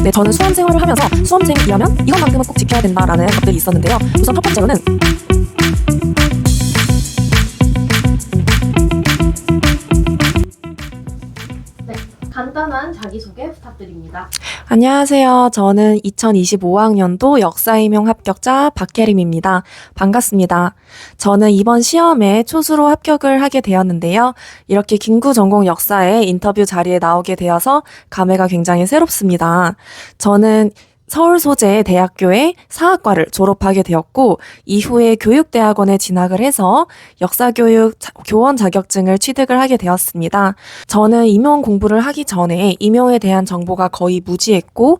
네, 저는 수험 생활을 하면서 수험생이라면 이것만큼은 꼭 지켜야 된다라는 것들이 있었는데요. 우선 첫 번째로는 네, 간단한 자기소개 부탁드립니다. 안녕하세요. 저는 2025학년도 역사임용 합격자 박혜림입니다. 반갑습니다. 저는 이번 시험에 초수로 합격을 하게 되었는데요. 이렇게 김구 전공 역사의 인터뷰 자리에 나오게 되어서 감회가 굉장히 새롭습니다. 저는 서울 소재 대학교의 사학과를 졸업하게 되었고 이후에 교육대학원에 진학을 해서 역사교육 교원 자격증을 취득을 하게 되었습니다. 저는 임용 공부를 하기 전에 임용에 대한 정보가 거의 무지했고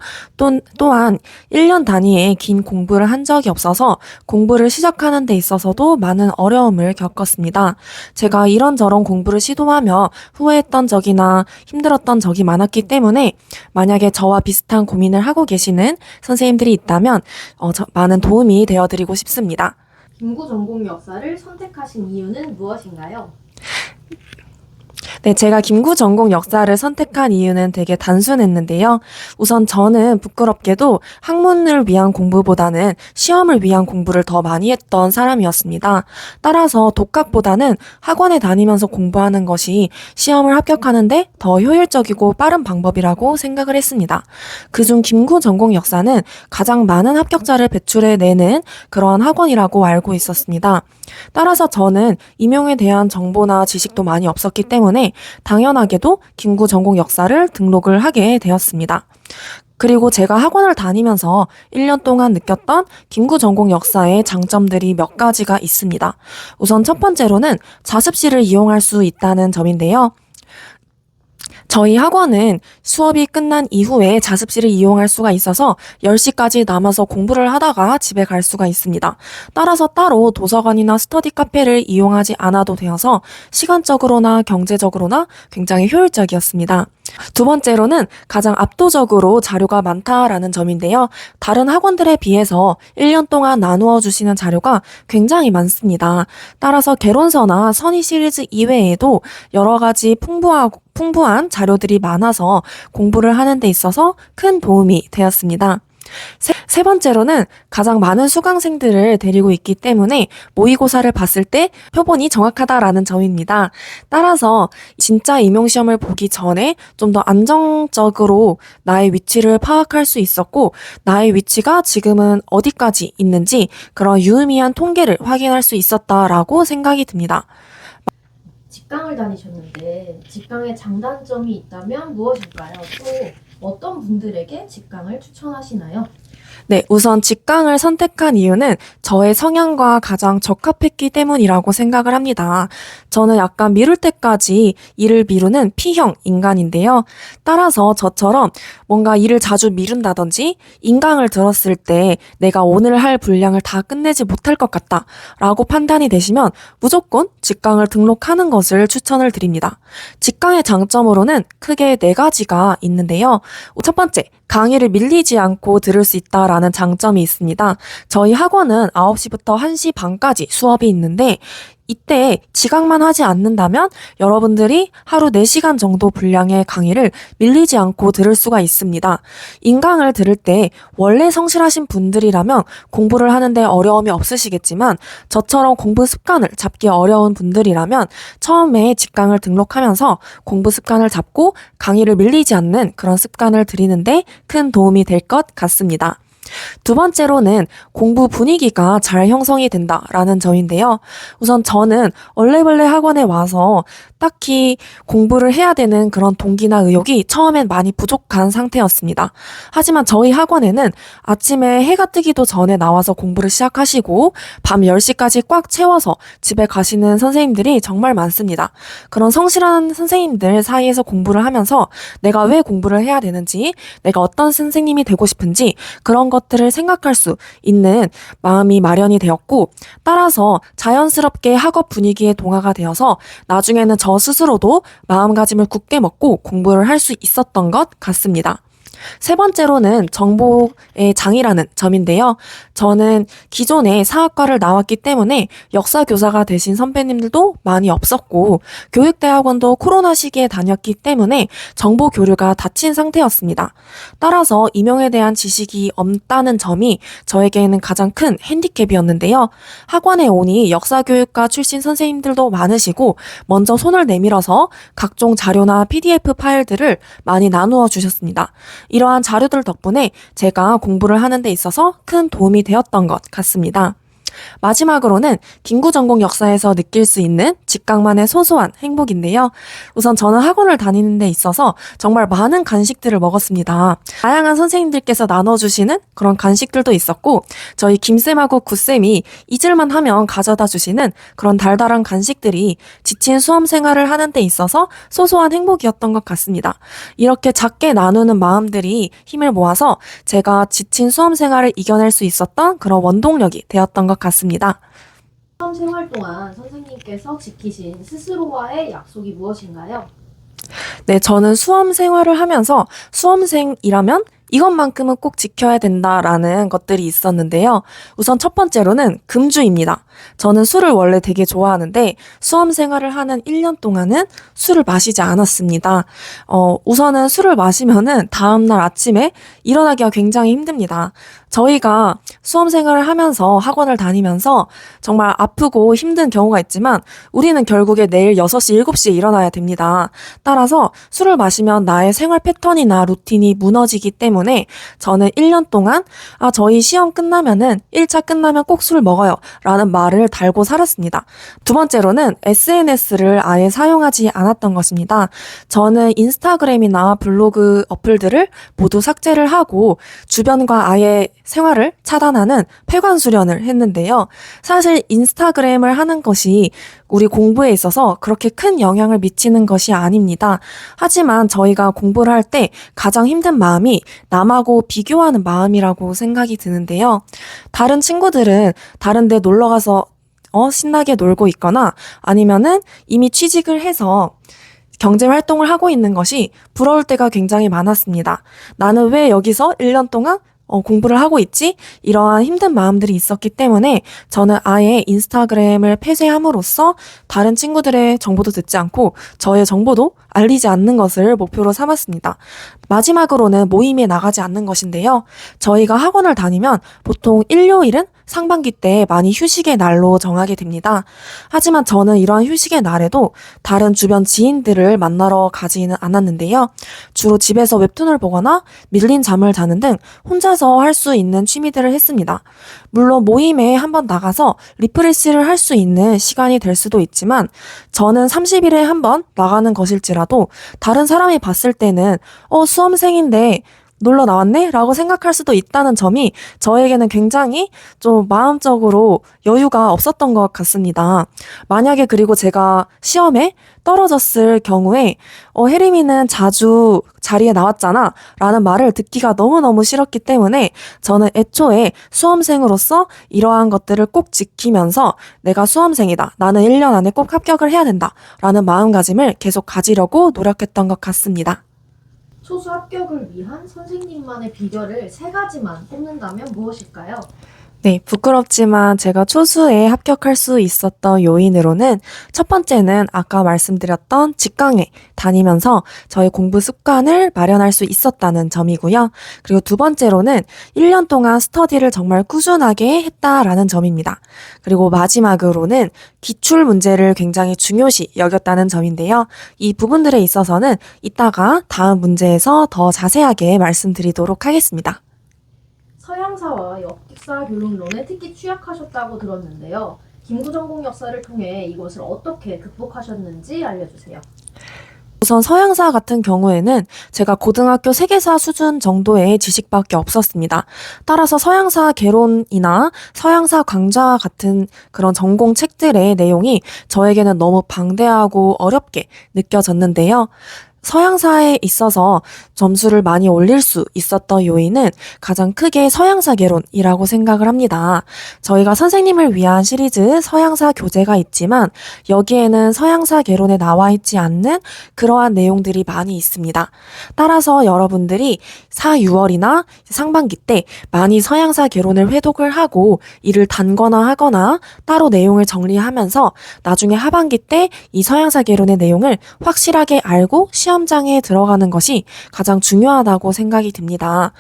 또한 1년 단위의 긴 공부를 한 적이 없어서 공부를 시작하는 데 있어서도 많은 어려움을 겪었습니다. 제가 이런저런 공부를 시도하며 후회했던 적이나 힘들었던 적이 많았기 때문에 만약에 저와 비슷한 고민을 하고 계시는 선생님들이 있다면 많은 도움이 되어드리고 싶습니다. 김구 전공 역사를 선택하신 이유는 무엇인가요? 네, 제가 김구 전공 역사를 선택한 이유는 되게 단순했는데요. 우선 저는 부끄럽게도 학문을 위한 공부보다는 시험을 위한 공부를 더 많이 했던 사람이었습니다. 따라서 독학보다는 학원에 다니면서 공부하는 것이 시험을 합격하는데 더 효율적이고 빠른 방법이라고 생각을 했습니다. 그중 김구 전공 역사는 가장 많은 합격자를 배출해내는 그러한 학원이라고 알고 있었습니다. 따라서 저는 임용에 대한 정보나 지식도 많이 없었기 때문에 당연하게도 김구 전공 역사를 등록을 하게 되었습니다. 그리고 제가 학원을 다니면서 1년 동안 느꼈던 김구 전공 역사의 장점들이 몇 가지가 있습니다. 우선 첫 번째로는 자습실을 이용할 수 있다는 점인데요. 저희 학원은 수업이 끝난 이후에 자습실을 이용할 수가 있어서 10시까지 남아서 공부를 하다가 집에 갈 수가 있습니다. 따라서 따로 도서관이나 스터디 카페를 이용하지 않아도 되어서 시간적으로나 경제적으로나 굉장히 효율적이었습니다. 두 번째로는 가장 압도적으로 자료가 많다라는 점인데요. 다른 학원들에 비해서 1년 동안 나누어 주시는 자료가 굉장히 많습니다. 따라서 개론서나 선의 시리즈 이외에도 여러 가지 풍부한 자료들이 많아서 공부를 하는 데 있어서 큰 도움이 되었습니다. 세 번째로는 가장 많은 수강생들을 데리고 있기 때문에 모의고사를 봤을 때 표본이 정확하다라는 점입니다. 따라서 진짜 임용시험을 보기 전에 좀 더 안정적으로 나의 위치를 파악할 수 있었고 나의 위치가 지금은 어디까지 있는지 그런 유의미한 통계를 확인할 수 있었다라고 생각이 듭니다. 직강을 다니셨는데 직강의 장단점이 있다면 무엇일까요? 또 어떤 분들에게 직강을 추천하시나요? 네, 우선 직강을 선택한 이유는 저의 성향과 가장 적합했기 때문이라고 생각을 합니다. 저는 약간 미룰 때까지 일을 미루는 P형 인간인데요. 따라서 저처럼 뭔가 일을 자주 미룬다든지 인강을 들었을 때 내가 오늘 할 분량을 다 끝내지 못할 것 같다 라고 판단이 되시면 무조건 직강을 등록하는 것을 추천을 드립니다. 직강의 장점으로는 크게 4가지가 있는데요. 첫 번째, 강의를 밀리지 않고 들을 수 있다라는 장점이 있습니다. 저희 학원은 9시부터 1시 반까지 수업이 있는데 이때 지각만 하지 않는다면 여러분들이 하루 4시간 정도 분량의 강의를 밀리지 않고 들을 수가 있습니다. 인강을 들을 때 원래 성실하신 분들이라면 공부를 하는데 어려움이 없으시겠지만 저처럼 공부 습관을 잡기 어려운 분들이라면 처음에 직강을 등록하면서 공부 습관을 잡고 강의를 밀리지 않는 그런 습관을 들이는데 큰 도움이 될 것 같습니다. 두 번째로는 공부 분위기가 잘 형성이 된다라는 점인데요. 우선 저는 얼레벌레 학원에 와서 딱히 공부를 해야 되는 그런 동기나 의욕이 처음엔 많이 부족한 상태였습니다. 하지만 저희 학원에는 아침에 해가 뜨기도 전에 나와서 공부를 시작하시고 밤 10시까지 꽉 채워서 집에 가시는 선생님들이 정말 많습니다. 그런 성실한 선생님들 사이에서 공부를 하면서 내가 왜 공부를 해야 되는지, 내가 어떤 선생님이 되고 싶은지 그런 것들을 생각할 수 있는 마음이 마련이 되었고 따라서 자연스럽게 학업 분위기에 동화가 되어서 나중에는 저 스스로도 마음가짐을 굳게 먹고 공부를 할 수 있었던 것 같습니다. 세 번째로는 정보의 장이라는 점인데요. 저는 기존에 사학과를 나왔기 때문에 역사 교사가 되신 선배님들도 많이 없었고 교육대학원도 코로나 시기에 다녔기 때문에 정보 교류가 닫힌 상태였습니다. 따라서 임용에 대한 지식이 없다는 점이 저에게는 가장 큰 핸디캡이었는데요. 학원에 오니 역사교육과 출신 선생님들도 많으시고 먼저 손을 내밀어서 각종 자료나 PDF 파일들을 많이 나누어 주셨습니다. 이러한 자료들 덕분에 제가 공부를 하는 데 있어서 큰 도움이 되었던 것 같습니다. 마지막으로는 김구 전공 역사에서 느낄 수 있는 직강만의 소소한 행복인데요. 우선 저는 학원을 다니는 데 있어서 정말 많은 간식들을 먹었습니다. 다양한 선생님들께서 나눠주시는 그런 간식들도 있었고 저희 김쌤하고 구쌤이 잊을만 하면 가져다 주시는 그런 달달한 간식들이 지친 수험 생활을 하는 데 있어서 소소한 행복이었던 것 같습니다. 이렇게 작게 나누는 마음들이 힘을 모아서 제가 지친 수험 생활을 이겨낼 수 있었던 그런 원동력이 되었던 것 같습니다. 수험 생활 동안 선생님께서 지키신 스스로와의 약속이 무엇인가요? 네, 저는 수험 생활을 하면서 수험생이라면 이것만큼은 꼭 지켜야 된다라는 것들이 있었는데요. 우선 첫 번째로는 금주입니다. 저는 술을 원래 되게 좋아하는데 수험 생활을 하는 1년 동안은 술을 마시지 않았습니다. 우선은 술을 마시면은 다음날 아침에 일어나기가 굉장히 힘듭니다. 저희가 수험 생활을 하면서 학원을 다니면서 정말 아프고 힘든 경우가 있지만 우리는 결국에 내일 6시, 7시에 일어나야 됩니다. 따라서 술을 마시면 나의 생활 패턴이나 루틴이 무너지기 때문에 저는 1년 동안 저희 시험 끝나면은 1차 끝나면 꼭 술 먹어요 라는 말을 달고 살았습니다. 두 번째로는 SNS를 아예 사용하지 않았던 것입니다. 저는 인스타그램이나 블로그 어플들을 모두 삭제를 하고 주변과 아예 생활을 차단하는 폐관수련을 했는데요. 사실 인스타그램을 하는 것이 우리 공부에 있어서 그렇게 큰 영향을 미치는 것이 아닙니다. 하지만 저희가 공부를 할 때 가장 힘든 마음이 남하고 비교하는 마음이라고 생각이 드는데요. 다른 친구들은 다른 데 놀러 가서 신나게 놀고 있거나 아니면은 이미 취직을 해서 경제 활동을 하고 있는 것이 부러울 때가 굉장히 많았습니다. 나는 왜 여기서 1년 동안 공부를 하고 있지? 이러한 힘든 마음들이 있었기 때문에 저는 아예 인스타그램을 폐쇄함으로써 다른 친구들의 정보도 듣지 않고 저의 정보도 알리지 않는 것을 목표로 삼았습니다. 마지막으로는 모임에 나가지 않는 것인데요. 저희가 학원을 다니면 보통 일요일은 상반기 때 많이 휴식의 날로 정하게 됩니다. 하지만 저는 이러한 휴식의 날에도 다른 주변 지인들을 만나러 가지는 않았는데요. 주로 집에서 웹툰을 보거나 밀린 잠을 자는 등 혼자서 할 수 있는 취미들을 했습니다. 물론 모임에 한번 나가서 리프레시를 할 수 있는 시간이 될 수도 있지만 저는 30일에 한번 나가는 것일지라도 다른 사람이 봤을 때는 수험생인데 놀러 나왔네? 라고 생각할 수도 있다는 점이 저에게는 굉장히 좀 마음적으로 여유가 없었던 것 같습니다. 만약에 그리고 제가 시험에 떨어졌을 경우에 혜림이는 자주 자리에 나왔잖아 라는 말을 듣기가 너무너무 싫었기 때문에 저는 애초에 수험생으로서 이러한 것들을 꼭 지키면서 내가 수험생이다. 나는 1년 안에 꼭 합격을 해야 된다. 라는 마음가짐을 계속 가지려고 노력했던 것 같습니다. 초수 합격을 위한 선생님만의 비결을 3가지만 꼽는다면 무엇일까요? 네, 부끄럽지만 제가 초수에 합격할 수 있었던 요인으로는 첫 번째는 아까 말씀드렸던 직강에 다니면서 저의 공부 습관을 마련할 수 있었다는 점이고요. 그리고 두 번째로는 1년 동안 스터디를 정말 꾸준하게 했다라는 점입니다. 그리고 마지막으로는 기출 문제를 굉장히 중요시 여겼다는 점인데요. 이 부분들에 있어서는 이따가 다음 문제에서 더 자세하게 말씀드리도록 하겠습니다. 서양사와 역사 교육론에 특히 취약하셨다고 들었는데요. 김구 전공 역사를 통해 이것을 어떻게 극복하셨는지 알려주세요. 우선 서양사 같은 경우에는 제가 고등학교 세계사 수준 정도의 지식밖에 없었습니다. 따라서 서양사 개론이나 서양사 강좌 같은 그런 전공 책들의 내용이 저에게는 너무 방대하고 어렵게 느껴졌는데요. 서양사에 있어서 점수를 많이 올릴 수 있었던 요인은 가장 크게 서양사 개론이라고 생각을 합니다. 저희가 선생님을 위한 시리즈 서양사 교재가 있지만 여기에는 서양사 개론에 나와 있지 않는 그러한 내용들이 많이 있습니다. 따라서 여러분들이 4, 6월이나 상반기 때 많이 서양사 개론을 회독을 하고 이를 단거나 하거나 따로 내용을 정리하면서 나중에 하반기 때 이 서양사 개론의 내용을 확실하게 알고 시험장에 들어가는 것이 가장 중요하다고 생각이 듭니다.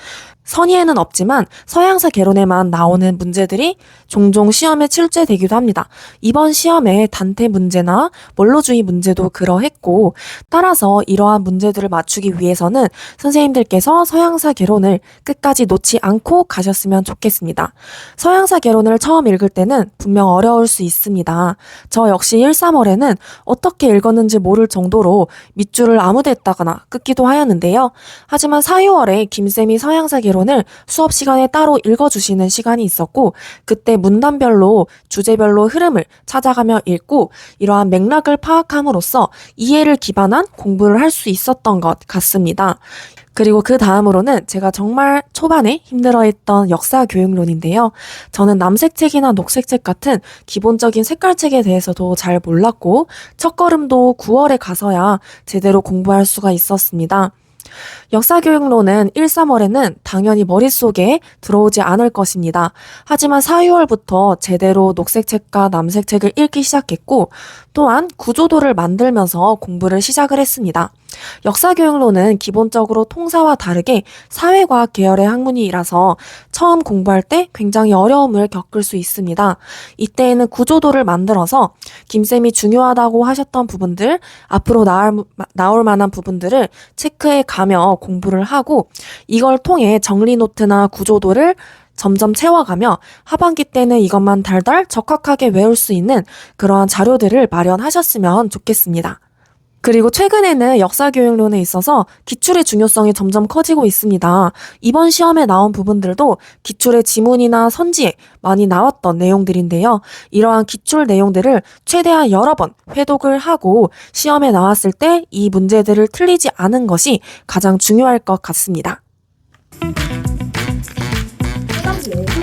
선의에는 없지만 서양사 개론에만 나오는 문제들이 종종 시험에 출제되기도 합니다. 이번 시험에 단태 문제나 원로주의 문제도 그러했고, 따라서 이러한 문제들을 맞추기 위해서는 선생님들께서 서양사 개론을 끝까지 놓지 않고 가셨으면 좋겠습니다. 서양사 개론을 처음 읽을 때는 분명 어려울 수 있습니다. 저 역시 1, 3월에는 어떻게 읽었는지 모를 정도로 밑줄을 아무데다가나 긋기도 하였는데요. 하지만 4, 6월에 김쌤이 서양사 개론을 수업 시간에 따로 읽어주시는 시간이 있었고, 그때 문단별로 주제별로 흐름을 찾아가며 읽고 이러한 맥락을 파악함으로써 이해를 기반한 공부를 할 수 있었던 것 같습니다. 그리고 그 다음으로는 제가 정말 초반에 힘들어했던 역사 교육론인데요. 저는 남색책이나 녹색책 같은 기본적인 색깔책에 대해서도 잘 몰랐고 첫걸음도 9월에 가서야 제대로 공부할 수가 있었습니다. 역사교육론은 1, 3월에는 당연히 머릿속에 들어오지 않을 것입니다. 하지만 4, 6월부터 제대로 녹색책과 남색책을 읽기 시작했고 또한 구조도를 만들면서 공부를 시작을 했습니다. 역사교육론은 기본적으로 통사와 다르게 사회과학 계열의 학문이라서 처음 공부할 때 굉장히 어려움을 겪을 수 있습니다. 이때에는 구조도를 만들어서 김쌤이 중요하다고 하셨던 부분들, 앞으로 나올 만한 부분들을 체크해 가며 공부를 하고 이걸 통해 정리 노트나 구조도를 점점 채워가며 하반기 때는 이것만 달달 적확하게 외울 수 있는 그러한 자료들을 마련하셨으면 좋겠습니다. 그리고 최근에는 역사교육론에 있어서 기출의 중요성이 점점 커지고 있습니다. 이번 시험에 나온 부분들도 기출의 지문이나 선지에 많이 나왔던 내용들인데요. 이러한 기출 내용들을 최대한 여러 번 회독을 하고 시험에 나왔을 때 이 문제들을 틀리지 않은 것이 가장 중요할 것 같습니다. 하반기에